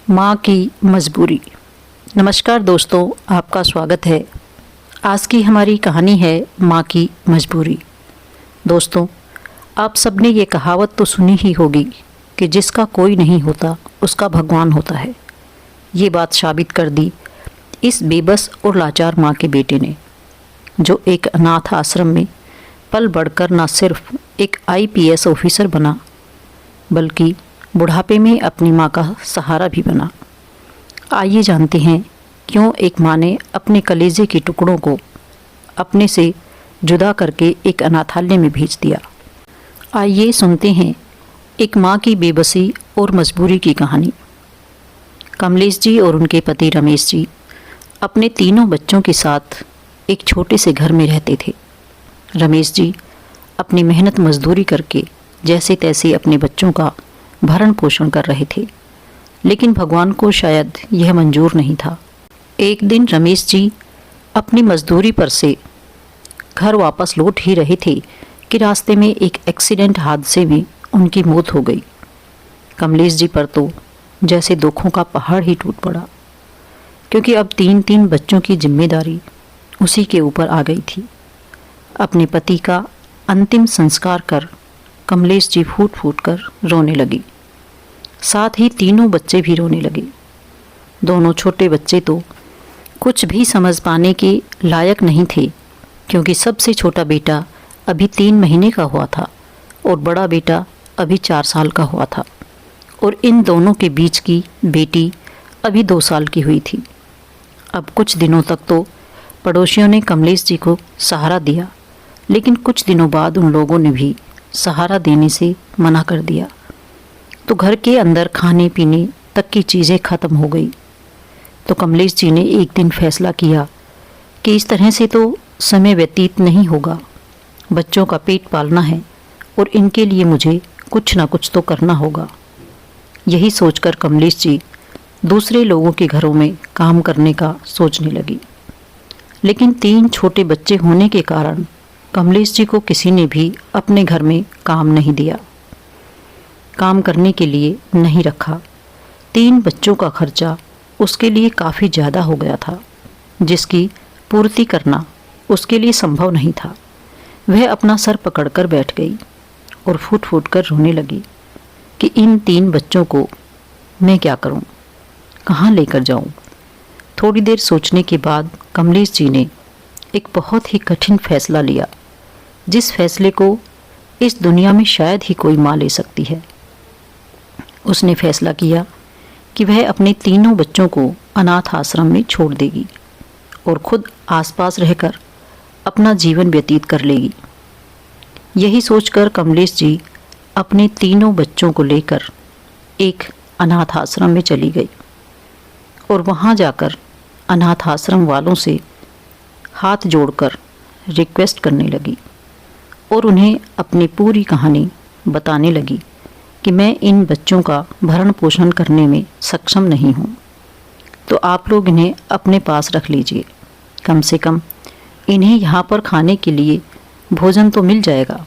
माँ की मजबूरी। नमस्कार दोस्तों, आपका स्वागत है। आज की हमारी कहानी है माँ की मजबूरी। दोस्तों, आप सबने ये कहावत तो सुनी ही होगी कि जिसका कोई नहीं होता उसका भगवान होता है। ये बात साबित कर दी इस बेबस और लाचार माँ के बेटे ने, जो एक अनाथ आश्रम में पल बढ़कर न सिर्फ एक आईपीएस ऑफिसर बना, बल्कि बुढ़ापे में अपनी माँ का सहारा भी बना। आइए जानते हैं क्यों एक माँ ने अपने कलेजे के टुकड़ों को अपने से जुदा करके एक अनाथालय में भेज दिया। आइए सुनते हैं एक माँ की बेबसी और मजबूरी की कहानी। कमलेश जी और उनके पति रमेश जी अपने तीनों बच्चों के साथ एक छोटे से घर में रहते थे। रमेश जी अपनी मेहनत मजदूरी करके जैसे तैसे अपने बच्चों का भरण पोषण कर रहे थे, लेकिन भगवान को शायद यह मंजूर नहीं था। एक दिन रमेश जी अपनी मजदूरी पर से घर वापस लौट ही रहे थे कि रास्ते में एक एक्सीडेंट हादसे में उनकी मौत हो गई। कमलेश जी पर तो जैसे दुखों का पहाड़ ही टूट पड़ा, क्योंकि अब तीन बच्चों की जिम्मेदारी उसी के ऊपर आ गई थी। अपने पति का अंतिम संस्कार कर कमलेश जी फूट फूट कर रोने लगी। साथ ही तीनों बच्चे भी रोने लगे। दोनों छोटे बच्चे तो कुछ भी समझ पाने के लायक नहीं थे, क्योंकि सबसे छोटा बेटा अभी 3 महीने का हुआ था और बड़ा बेटा अभी 4 साल का हुआ था, और इन दोनों के बीच की बेटी अभी 2 साल की हुई थी। अब कुछ दिनों तक तो पड़ोसियों ने कमलेश जी को सहारा दिया, लेकिन कुछ दिनों बाद उन लोगों ने भी सहारा देने से मना कर दिया, तो घर के अंदर खाने पीने तक की चीज़ें खत्म हो गई। तो कमलेश जी ने एक दिन फैसला किया कि इस तरह से तो समय व्यतीत नहीं होगा। बच्चों का पेट पालना है और इनके लिए मुझे कुछ ना कुछ तो करना होगा। यही सोचकर कमलेश जी दूसरे लोगों के घरों में काम करने का सोचने लगी। लेकिन 3 छोटे बच्चे होने के कारण कमलेश जी को किसी ने भी अपने घर में काम नहीं दिया, काम करने के लिए नहीं रखा। 3 बच्चों का खर्चा उसके लिए काफ़ी ज़्यादा हो गया था, जिसकी पूर्ति करना उसके लिए संभव नहीं था। वह अपना सर पकड़कर बैठ गई और फूट फूट कर रोने लगी कि इन 3 बच्चों को मैं क्या करूं, कहाँ लेकर जाऊं। थोड़ी देर सोचने के बाद कमलेश जी ने एक बहुत ही कठिन फैसला लिया, जिस फैसले को इस दुनिया में शायद ही कोई माँ ले सकती है। उसने फैसला किया कि वह अपने तीनों बच्चों को अनाथ आश्रम में छोड़ देगी और खुद आसपास रहकर अपना जीवन व्यतीत कर लेगी। यही सोचकर कमलेश जी अपने तीनों बच्चों को लेकर एक अनाथ आश्रम में चली गई और वहाँ जाकर अनाथ आश्रम वालों से हाथ जोड़कर रिक्वेस्ट करने लगी और उन्हें अपनी पूरी कहानी बताने लगी कि मैं इन बच्चों का भरण पोषण करने में सक्षम नहीं हूँ, तो आप लोग इन्हें अपने पास रख लीजिए। कम से कम इन्हें यहाँ पर खाने के लिए भोजन तो मिल जाएगा,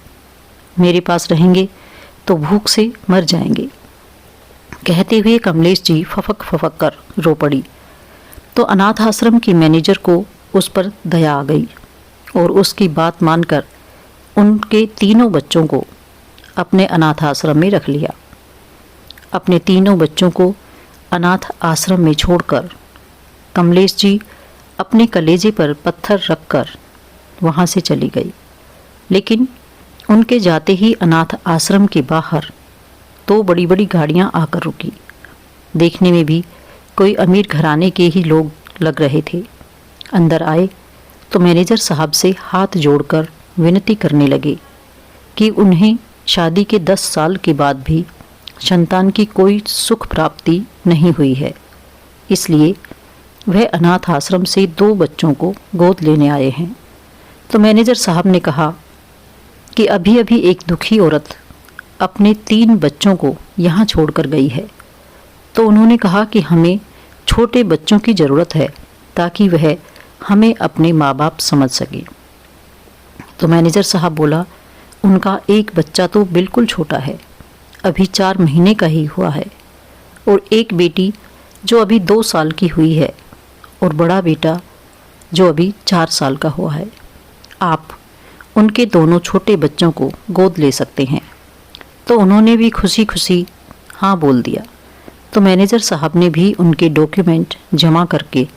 मेरे पास रहेंगे तो भूख से मर जाएंगे। कहते हुए कमलेश जी फफक कर रो पड़ी। तो अनाथ आश्रम की मैनेजर को उस पर दया आ गई और उसकी बात मानकर उनके तीनों बच्चों को अपने अनाथ आश्रम में रख लिया। अपने तीनों बच्चों को अनाथ आश्रम में छोड़कर कमलेश जी अपने कलेजे पर पत्थर रखकर वहाँ से चली गई। लेकिन उनके जाते ही अनाथ आश्रम के बाहर 2 बड़ी गाड़ियाँ आकर रुकी। देखने में भी कोई अमीर घराने के ही लोग लग रहे थे। अंदर आए तो मैनेजर साहब से हाथ जोड़कर विनती करने लगे कि उन्हें शादी के 10 साल के बाद भी संतान की कोई सुख प्राप्ति नहीं हुई है, इसलिए वह अनाथ आश्रम से 2 बच्चों को गोद लेने आए हैं। तो मैनेजर साहब ने कहा कि अभी अभी एक दुखी औरत अपने 3 बच्चों को यहाँ छोड़कर गई है, तो उन्होंने कहा कि हमें छोटे बच्चों की ज़रूरत है ताकि वह हमें अपने माँ बाप समझ सके। तो मैनेजर साहब बोला, उनका एक बच्चा तो बिल्कुल छोटा है, अभी 4 महीने का ही हुआ है, और एक बेटी जो अभी 2 साल की हुई है और बड़ा बेटा जो अभी 4 साल का हुआ है। आप उनके दोनों छोटे बच्चों को गोद ले सकते हैं। तो उन्होंने भी खुशी खुशी हाँ बोल दिया। तो मैनेजर साहब ने भी उनके डॉक्यूमेंट जमा करके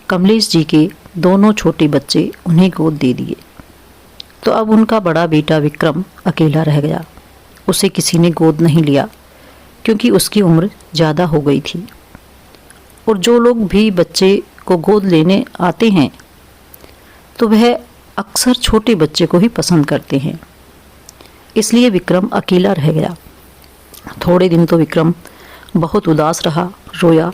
कमलेश जी के दोनों छोटे बच्चे उन्हें गोद दे दिए। तो अब उनका बड़ा बेटा विक्रम अकेला रह गया। उसे किसी ने गोद नहीं लिया क्योंकि उसकी उम्र ज़्यादा हो गई थी। और जो लोग भी बच्चे को गोद लेने आते हैं तो वह अक्सर छोटे बच्चे को ही पसंद करते हैं। इसलिए विक्रम अकेला रह गया। थोड़े दिन तो विक्रम बहुत उदास रहा, रोया,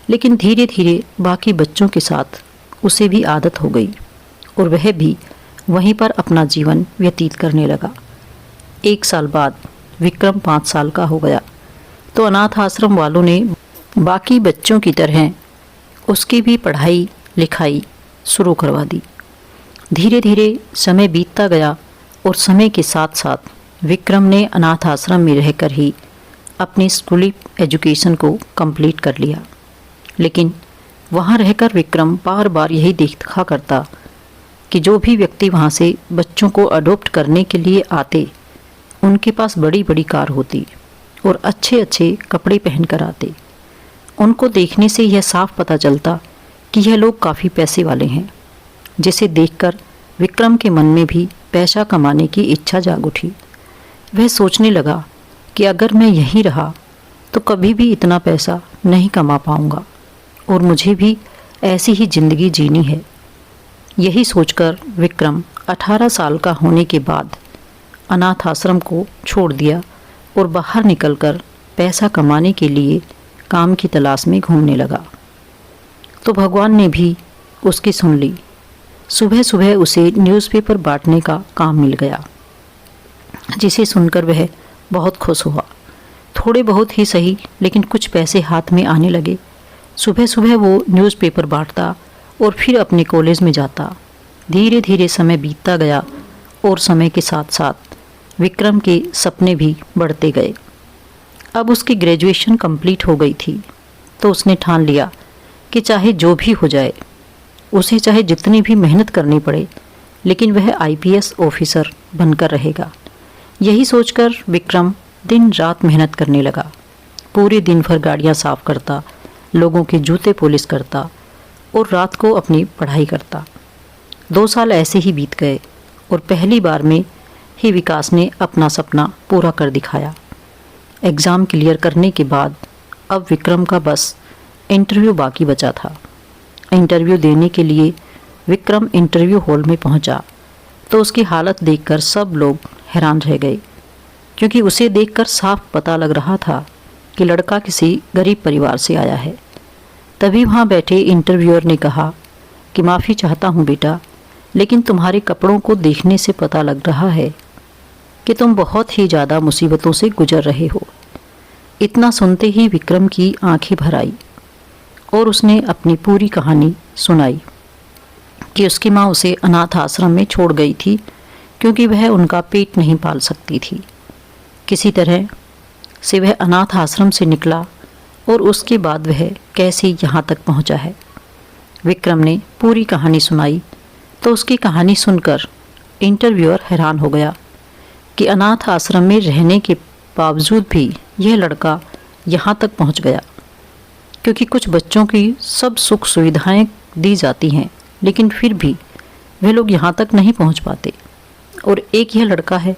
लेकिन धीरे धीरे बाकी बच्चों के साथ उसे भी आदत हो गई और वह भी वहीं पर अपना जीवन व्यतीत करने लगा। 1 साल बाद विक्रम 5 साल का हो गया तो अनाथ आश्रम वालों ने बाकी बच्चों की तरह उसकी भी पढ़ाई लिखाई शुरू करवा दी। धीरे धीरे समय बीतता गया और समय के साथ साथ विक्रम ने अनाथ आश्रम में रहकर ही अपनी स्कूली एजुकेशन को कंप्लीट कर लिया। लेकिन वहाँ रहकर विक्रम बार बार यही देखा करता कि जो भी व्यक्ति वहाँ से बच्चों को अडॉप्ट करने के लिए आते उनके पास बड़ी बड़ी कार होती और अच्छे अच्छे कपड़े पहन कर आते। उनको देखने से यह साफ पता चलता कि यह लोग काफ़ी पैसे वाले हैं, जिसे देखकर विक्रम के मन में भी पैसा कमाने की इच्छा जाग उठी। वह सोचने लगा कि अगर मैं यहीं रहा तो कभी भी इतना पैसा नहीं कमा पाऊंगा और मुझे भी ऐसी ही ज़िंदगी जीनी है। यही सोचकर विक्रम 18 साल का होने के बाद अनाथ आश्रम को छोड़ दिया और बाहर निकलकर पैसा कमाने के लिए काम की तलाश में घूमने लगा। तो भगवान ने भी उसकी सुन ली। सुबह सुबह उसे न्यूज़पेपर बांटने का काम मिल गया, जिसे सुनकर वह बहुत खुश हुआ। थोड़े बहुत ही सही, लेकिन कुछ पैसे हाथ में आने लगे। सुबह सुबह वो न्यूज़पेपर बांटता और फिर अपने कॉलेज में जाता। धीरे धीरे समय बीतता गया और समय के साथ साथ विक्रम के सपने भी बढ़ते गए। अब उसकी ग्रेजुएशन कंप्लीट हो गई थी तो उसने ठान लिया कि चाहे जो भी हो जाए, उसे चाहे जितनी भी मेहनत करनी पड़े, लेकिन वह आईपीएस ऑफिसर बनकर रहेगा। यही सोचकर विक्रम दिन रात मेहनत करने लगा। पूरे दिन भर गाड़ियाँ साफ करता, लोगों के जूते पॉलिश करता और रात को अपनी पढ़ाई करता। 2 साल ऐसे ही बीत गए और पहली बार में ही विकास ने अपना सपना पूरा कर दिखाया। एग्ज़ाम क्लियर करने के बाद अब विक्रम का बस इंटरव्यू बाकी बचा था। इंटरव्यू देने के लिए विक्रम इंटरव्यू हॉल में पहुंचा तो उसकी हालत देखकर सब लोग हैरान रह गए, क्योंकि उसे देखकर साफ पता लग रहा था कि लड़का किसी गरीब परिवार से आया है। तभी वहाँ बैठे इंटरव्यूअर ने कहा कि माफ़ी चाहता हूँ बेटा, लेकिन तुम्हारे कपड़ों को देखने से पता लग रहा है कि तुम बहुत ही ज़्यादा मुसीबतों से गुजर रहे हो। इतना सुनते ही विक्रम की आंखें भर आई और उसने अपनी पूरी कहानी सुनाई कि उसकी माँ उसे अनाथ आश्रम में छोड़ गई थी क्योंकि वह उनका पेट नहीं पाल सकती थी। किसी तरह से वह अनाथ आश्रम से निकला और उसके बाद वह कैसे यहाँ तक पहुँचा है। विक्रम ने पूरी कहानी सुनाई तो उसकी कहानी सुनकर इंटरव्यूअर हैरान हो गया कि अनाथ आश्रम में रहने के बावजूद भी यह लड़का यहाँ तक पहुँच गया, क्योंकि कुछ बच्चों की सब सुख सुविधाएं दी जाती हैं, लेकिन फिर भी वे लोग यहाँ तक नहीं पहुँच पाते। और एक यह लड़का है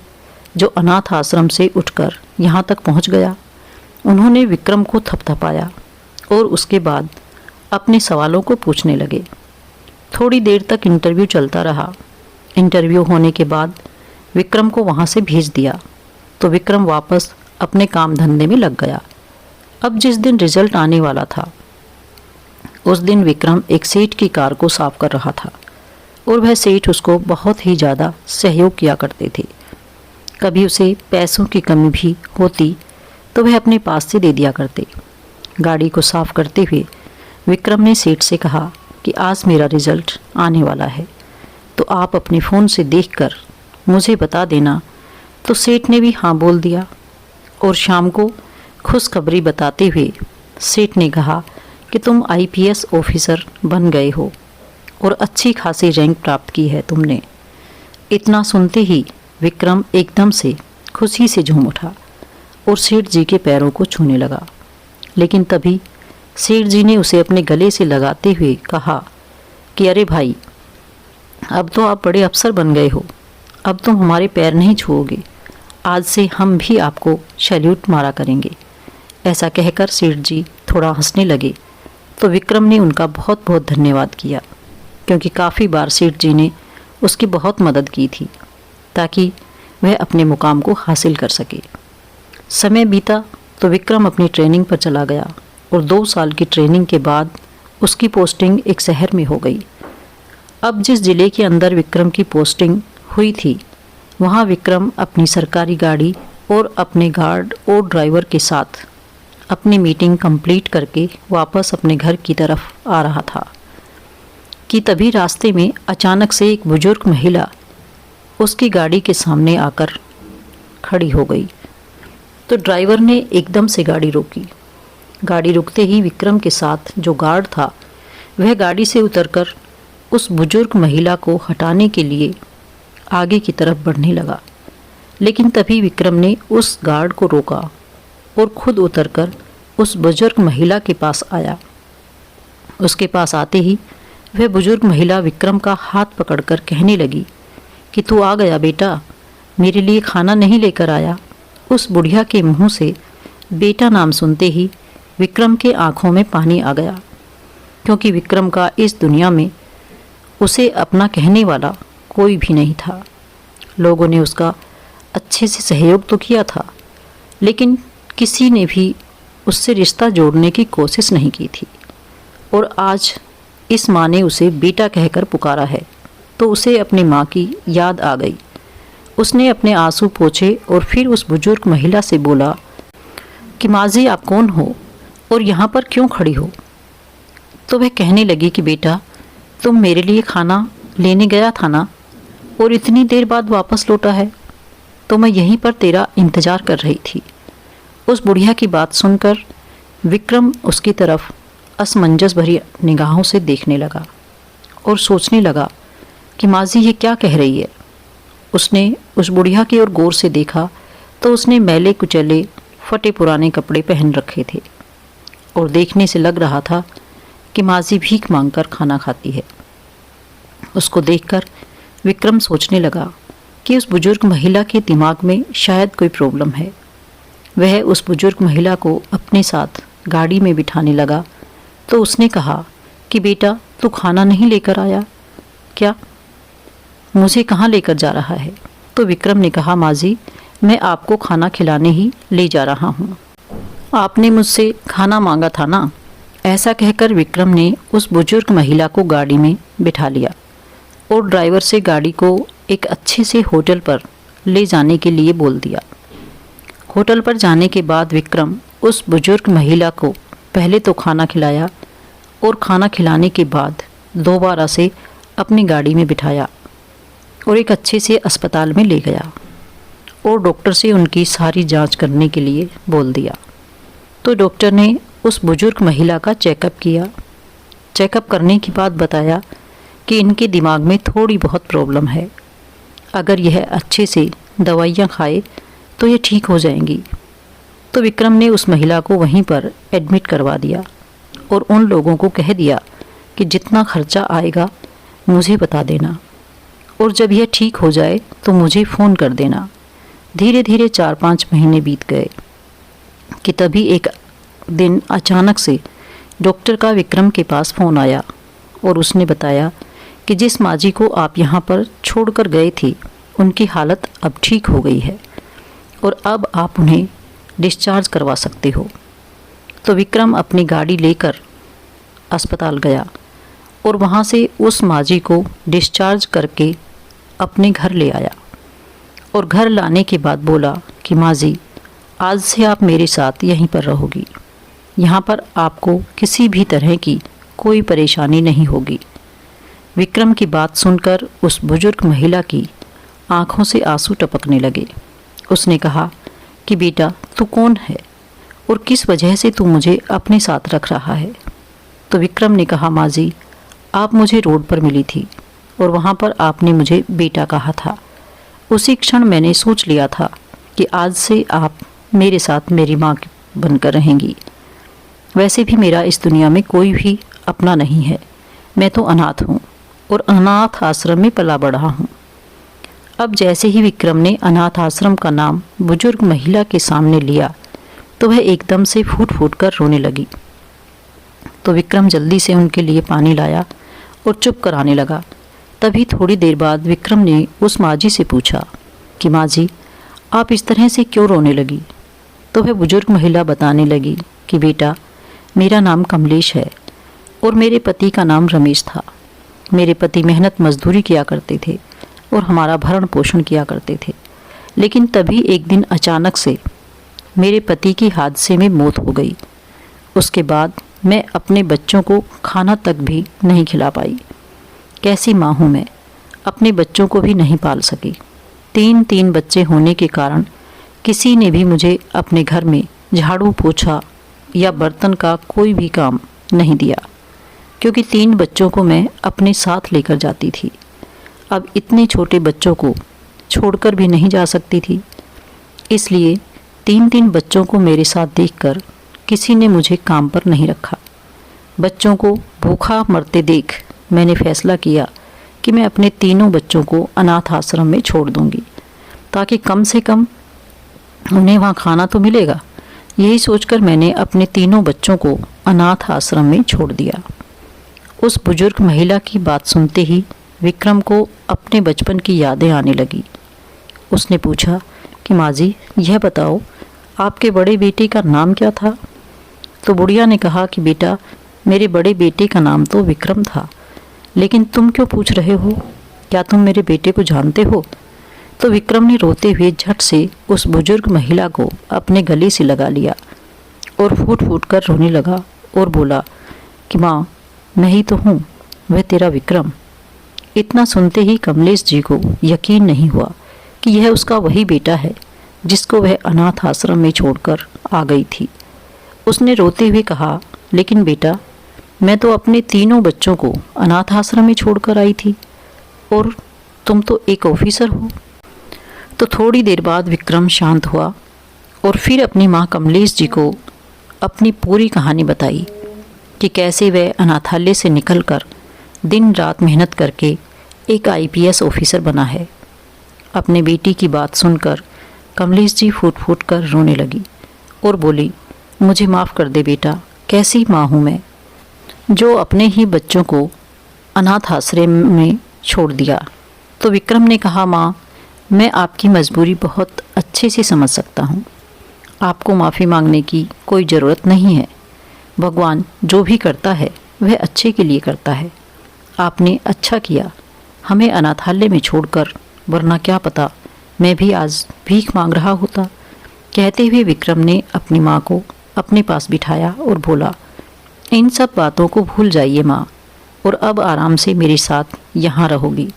जो अनाथ आश्रम से उठकर यहाँ तक पहुँच गया। उन्होंने विक्रम को थपथपाया और उसके बाद अपने सवालों को पूछने लगे। थोड़ी देर तक इंटरव्यू चलता रहा। इंटरव्यू होने के बाद विक्रम को वहाँ से भेज दिया तो विक्रम वापस अपने काम धंधे में लग गया। अब जिस दिन रिजल्ट आने वाला था उस दिन विक्रम एक सेठ की कार को साफ कर रहा था और वह सेठ उसको बहुत ही ज़्यादा सहयोग किया करते थे। कभी उसे पैसों की कमी भी होती तो वह अपने पास से दे दिया करते। गाड़ी को साफ करते हुए विक्रम ने सेठ से कहा कि आज मेरा रिजल्ट आने वाला है, तो आप अपने फ़ोन से देखकर मुझे बता देना। तो सेठ ने भी हाँ बोल दिया और शाम को खुशखबरी बताते हुए सेठ ने कहा कि तुम आईपीएस ऑफिसर बन गए हो और अच्छी खासी रैंक प्राप्त की है तुमने। इतना सुनते ही विक्रम एकदम से खुशी से झूम उठा और सेठ जी के पैरों को छूने लगा। लेकिन तभी सेठ जी ने उसे अपने गले से लगाते हुए कहा कि अरे भाई, अब तो आप बड़े अफसर बन गए हो, अब तुम हमारे पैर नहीं छुओगे, आज से हम भी आपको सैल्यूट मारा करेंगे। ऐसा कहकर सेठ जी थोड़ा हंसने लगे तो विक्रम ने उनका बहुत बहुत धन्यवाद किया, क्योंकि काफ़ी बार सेठ जी ने उसकी बहुत मदद की थी ताकि वह अपने मुकाम को हासिल कर सके। समय बीता तो विक्रम अपनी ट्रेनिंग पर चला गया और 2 साल की ट्रेनिंग के बाद उसकी पोस्टिंग एक शहर में हो गई। अब जिस ज़िले के अंदर विक्रम की पोस्टिंग हुई थी, वहाँ विक्रम अपनी सरकारी गाड़ी और अपने गार्ड और ड्राइवर के साथ अपनी मीटिंग कंप्लीट करके वापस अपने घर की तरफ आ रहा था कि तभी रास्ते में अचानक से एक बुजुर्ग महिला उसकी गाड़ी के सामने आकर खड़ी हो गई। तो ड्राइवर ने एकदम से गाड़ी रोकी। गाड़ी रुकते ही विक्रम के साथ जो गार्ड था वह गाड़ी से उतरकर उस बुजुर्ग महिला को हटाने के लिए आगे की तरफ बढ़ने लगा। लेकिन तभी विक्रम ने उस गार्ड को रोका और खुद उतरकर उस बुजुर्ग महिला के पास आया। उसके पास आते ही वह बुजुर्ग महिला विक्रम का हाथ पकड़कर कहने लगी कि तू आ गया बेटा, मेरे लिए खाना नहीं लेकर आया। उस बुढ़िया के मुंह से बेटा नाम सुनते ही विक्रम के आंखों में पानी आ गया, क्योंकि विक्रम का इस दुनिया में उसे अपना कहने वाला कोई भी नहीं था। लोगों ने उसका अच्छे से सहयोग तो किया था, लेकिन किसी ने भी उससे रिश्ता जोड़ने की कोशिश नहीं की थी। और आज इस माँ ने उसे बेटा कहकर पुकारा है तो उसे अपनी माँ की याद आ गई। उसने अपने आंसू पोंछे और फिर उस बुजुर्ग महिला से बोला कि माँ जी, आप कौन हो और यहाँ पर क्यों खड़ी हो? तो वह कहने लगी कि बेटा, तुम मेरे लिए खाना लेने गया था ना, और इतनी देर बाद वापस लौटा है, तो मैं यहीं पर तेरा इंतज़ार कर रही थी। उस बुढ़िया की बात सुनकर विक्रम उसकी तरफ असमंजस भरी निगाहों से देखने लगा और सोचने लगा कि माँ जी ये क्या कह रही है। उसने उस बुढ़िया की ओर गौर से देखा तो उसने मैले कुचले फटे पुराने कपड़े पहन रखे थे और देखने से लग रहा था कि माँ जी भीख मांगकर खाना खाती है। उसको देखकर विक्रम सोचने लगा कि उस बुजुर्ग महिला के दिमाग में शायद कोई प्रॉब्लम है। वह उस बुजुर्ग महिला को अपने साथ गाड़ी में बिठाने लगा तो उसने कहा कि बेटा, तू खाना नहीं लेकर आया क्या? मुझे कहाँ लेकर जा रहा है? तो विक्रम ने कहा, माँ जी, मैं आपको खाना खिलाने ही ले जा रहा हूँ, आपने मुझसे खाना मांगा था ना। ऐसा कहकर विक्रम ने उस बुजुर्ग महिला को गाड़ी में बिठा लिया और ड्राइवर से गाड़ी को एक अच्छे से होटल पर ले जाने के लिए बोल दिया। होटल पर जाने के बाद विक्रम उस बुजुर्ग महिला को पहले तो खाना खिलाया और खाना खिलाने के बाद दोबारा से अपनी गाड़ी में बिठाया और एक अच्छे से अस्पताल में ले गया और डॉक्टर से उनकी सारी जांच करने के लिए बोल दिया। तो डॉक्टर ने उस बुजुर्ग महिला का चेकअप किया। चेकअप करने के बाद बताया कि इनके दिमाग में थोड़ी बहुत प्रॉब्लम है, अगर यह अच्छे से दवाइयाँ खाए तो ये ठीक हो जाएंगी। तो विक्रम ने उस महिला को वहीं पर एडमिट करवा दिया और उन लोगों को कह दिया कि जितना खर्चा आएगा मुझे बता देना और जब यह ठीक हो जाए तो मुझे फ़ोन कर देना। धीरे धीरे 4-5 महीने बीत गए कि तभी एक दिन अचानक से डॉक्टर का विक्रम के पास फ़ोन आया और उसने बताया कि जिस माँ जी को आप यहाँ पर छोड़कर गए थे उनकी हालत अब ठीक हो गई है और अब आप उन्हें डिस्चार्ज करवा सकते हो। तो विक्रम अपनी गाड़ी लेकर अस्पताल गया और वहाँ से उस माँ जी को डिस्चार्ज करके अपने घर ले आया और घर लाने के बाद बोला कि माँ जी, आज से आप मेरे साथ यहीं पर रहोगी, यहाँ पर आपको किसी भी तरह की कोई परेशानी नहीं होगी। विक्रम की बात सुनकर उस बुजुर्ग महिला की आंखों से आंसू टपकने लगे। उसने कहा कि बेटा, तू कौन है और किस वजह से तू मुझे अपने साथ रख रहा है? तो विक्रम ने कहा, माँ जी, आप मुझे रोड पर मिली थी और वहाँ पर आपने मुझे बेटा कहा था। उसी क्षण मैंने सोच लिया था कि आज से आप मेरे साथ मेरी माँ बनकर रहेंगी। वैसे भी मेरा इस दुनिया में कोई भी अपना नहीं है, मैं तो अनाथ हूँ और अनाथ आश्रम में पला बढ़ा हूँ। अब जैसे ही विक्रम ने अनाथ आश्रम का नाम बुजुर्ग महिला के सामने लिया तो वह एकदम से फूट फूट कर रोने लगी। तो विक्रम जल्दी से उनके लिए पानी लाया और चुप कराने लगा। तभी थोड़ी देर बाद विक्रम ने उस माँ जी से पूछा कि माँ जी, आप इस तरह से क्यों रोने लगी? तो वह बुजुर्ग महिला बताने लगी कि बेटा, मेरा नाम कमलेश है और मेरे पति का नाम रमेश था। मेरे पति मेहनत मजदूरी किया करते थे और हमारा भरण पोषण किया करते थे। लेकिन तभी एक दिन अचानक से मेरे पति की हादसे में मौत हो गई। उसके बाद मैं अपने बच्चों को खाना तक भी नहीं खिला पाई। कैसी माँ हूँ मैं, अपने बच्चों को भी नहीं पाल सकी। 3 बच्चे होने के कारण किसी ने भी मुझे अपने घर में झाड़ू पोछा या बर्तन का कोई भी काम नहीं दिया, क्योंकि 3 बच्चों को मैं अपने साथ लेकर जाती थी। अब इतने छोटे बच्चों को छोड़कर भी नहीं जा सकती थी, इसलिए 3 बच्चों को मेरे साथ देखकर किसी ने मुझे काम पर नहीं रखा। बच्चों को भूखा मरते देख मैंने फैसला किया कि मैं अपने 3 बच्चों को अनाथ आश्रम में छोड़ दूंगी, ताकि कम से कम उन्हें वहाँ खाना तो मिलेगा। यही सोचकर मैंने अपने 3 बच्चों को अनाथ आश्रम में छोड़ दिया। उस बुजुर्ग महिला की बात सुनते ही विक्रम को अपने बचपन की यादें आने लगी। उसने पूछा कि माँ जी, यह बताओ आपके बड़े बेटे का नाम क्या था? तो बुढ़िया ने कहा कि बेटा, मेरे बड़े बेटे का नाम तो विक्रम था, लेकिन तुम क्यों पूछ रहे हो? क्या तुम मेरे बेटे को जानते हो? तो विक्रम ने रोते हुए झट से उस बुजुर्ग महिला को अपने गले से लगा लिया और फूट फूट कर रोने लगा और बोला कि माँ, मैं ही तो हूँ, वह तेरा विक्रम। इतना सुनते ही कमलेश जी को यकीन नहीं हुआ कि यह उसका वही बेटा है जिसको वह अनाथ आश्रम में छोड़कर आ गई थी। उसने रोते हुए कहा, लेकिन बेटा, मैं तो अपने 3 बच्चों को अनाथ आश्रम में छोड़कर आई थी और तुम तो एक ऑफिसर हो। तो थोड़ी देर बाद विक्रम शांत हुआ और फिर अपनी माँ कमलेश जी को अपनी पूरी कहानी बताई कि कैसे वह अनाथालय से निकलकर दिन रात मेहनत करके एक आईपीएस ऑफिसर बना है। अपने बेटी की बात सुनकर कमलेश जी फूट फूट कर रोने लगी और बोली, मुझे माफ़ कर दे बेटा, कैसी माँ हूँ मैं जो अपने ही बच्चों को अनाथ आश्रम में छोड़ दिया। तो विक्रम ने कहा, माँ, मैं आपकी मजबूरी बहुत अच्छे से समझ सकता हूँ। आपको माफ़ी मांगने की कोई ज़रूरत नहीं है। भगवान जो भी करता है वह अच्छे के लिए करता है। आपने अच्छा किया हमें अनाथालय में छोड़कर, वरना क्या पता मैं भी आज भीख मांग रहा होता। कहते हुए विक्रम ने अपनी माँ को अपने पास बिठाया और बोला, इन सब बातों को भूल जाइए माँ, और अब आराम से मेरे साथ यहाँ रहोगी।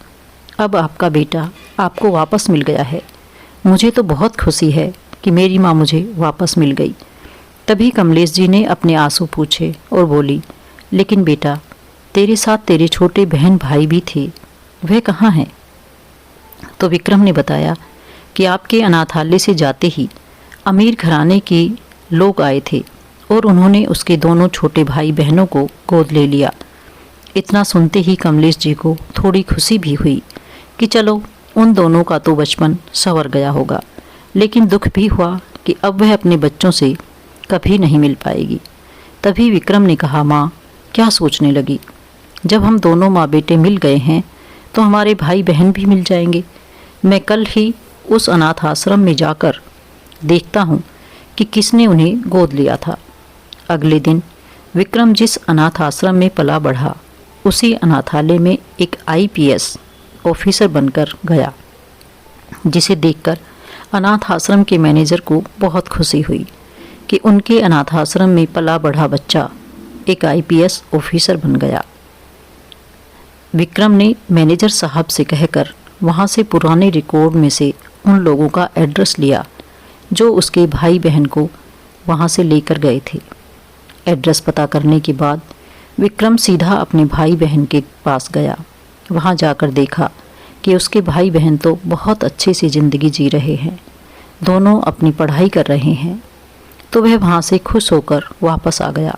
अब आपका बेटा आपको वापस मिल गया है। मुझे तो बहुत खुशी है कि मेरी माँ मुझे वापस मिल गई। तभी कमलेश जी ने अपने आंसू पूछे और बोली, लेकिन बेटा, तेरे साथ तेरे छोटे बहन भाई भी थे, वह कहाँ हैं? तो विक्रम ने बताया कि आपके अनाथालय से जाते ही अमीर घराने के लोग आए थे और उन्होंने उसके दोनों छोटे भाई बहनों को गोद ले लिया। इतना सुनते ही कमलेश जी को थोड़ी खुशी भी हुई कि चलो उन दोनों का तो बचपन संवर गया होगा, लेकिन दुख भी हुआ कि अब वह अपने बच्चों से कभी नहीं मिल पाएगी। तभी विक्रम ने कहा, माँ, क्या सोचने लगी? जब हम दोनों माँ बेटे मिल गए हैं तो हमारे भाई बहन भी मिल जाएंगे। मैं कल ही उस अनाथ आश्रम में जाकर देखता हूँ कि किसने उन्हें गोद लिया था। अगले दिन विक्रम जिस अनाथ आश्रम में पला बढ़ा, उसी अनाथालय में एक आईपीएस ऑफिसर बनकर गया, जिसे देखकर अनाथ आश्रम के मैनेजर को बहुत खुशी हुई कि उनके अनाथ आश्रम में पला बढ़ा बच्चा एक आईपीएस ऑफिसर बन गया। विक्रम ने मैनेजर साहब से कहकर वहाँ से पुराने रिकॉर्ड में से उन लोगों का एड्रेस लिया जो उसके भाई बहन को वहाँ से लेकर गए थे। एड्रेस पता करने के बाद विक्रम सीधा अपने भाई बहन के पास गया। वहाँ जाकर देखा कि उसके भाई बहन तो बहुत अच्छे से ज़िंदगी जी रहे हैं, दोनों अपनी पढ़ाई कर रहे हैं। तो वह वहाँ से खुश होकर वापस आ गया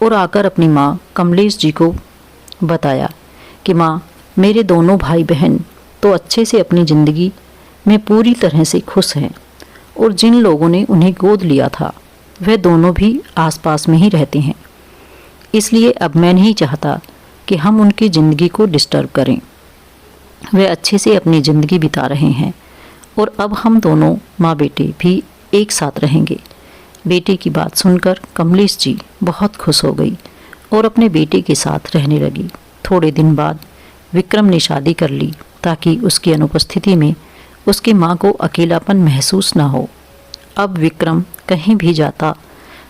और आकर अपनी माँ कमलेश जी को बताया कि माँ, मेरे दोनों भाई बहन तो अच्छे से अपनी ज़िंदगी में पूरी तरह से खुश हैं और जिन लोगों ने उन्हें गोद लिया था वह दोनों भी आसपास में ही रहते हैं। इसलिए अब मैं नहीं चाहता कि हम उनकी ज़िंदगी को डिस्टर्ब करें। वे अच्छे से अपनी ज़िंदगी बिता रहे हैं और अब हम दोनों माँ बेटे भी एक साथ रहेंगे। बेटे की बात सुनकर कमलेश जी बहुत खुश हो गई और अपने बेटे के साथ रहने लगी। थोड़े दिन बाद विक्रम ने शादी कर ली ताकि उसकी अनुपस्थिति में उसकी माँ को अकेलापन महसूस ना हो। अब विक्रम कहीं भी जाता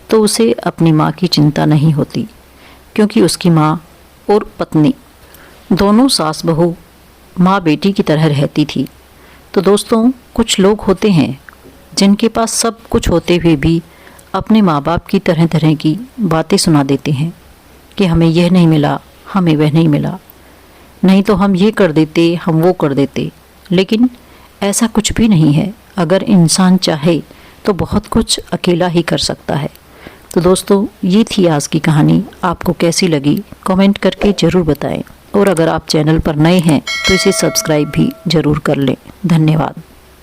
तो उसे अपनी माँ की चिंता नहीं होती, क्योंकि उसकी माँ और पत्नी दोनों सास बहू माँ बेटी की तरह रहती थी। तो दोस्तों, कुछ लोग होते हैं जिनके पास सब कुछ होते हुए भी अपने माँ बाप की तरह तरह की बातें सुना देते हैं कि हमें यह नहीं मिला, हमें वह नहीं मिला, नहीं तो हम ये कर देते, हम वो कर देते। लेकिन ऐसा कुछ भी नहीं है। अगर इंसान चाहे तो बहुत कुछ अकेला ही कर सकता है। तो दोस्तों, ये थी आज की कहानी। आपको कैसी लगी कमेंट करके ज़रूर बताएं और अगर आप चैनल पर नए हैं तो इसे सब्सक्राइब भी ज़रूर कर लें। धन्यवाद।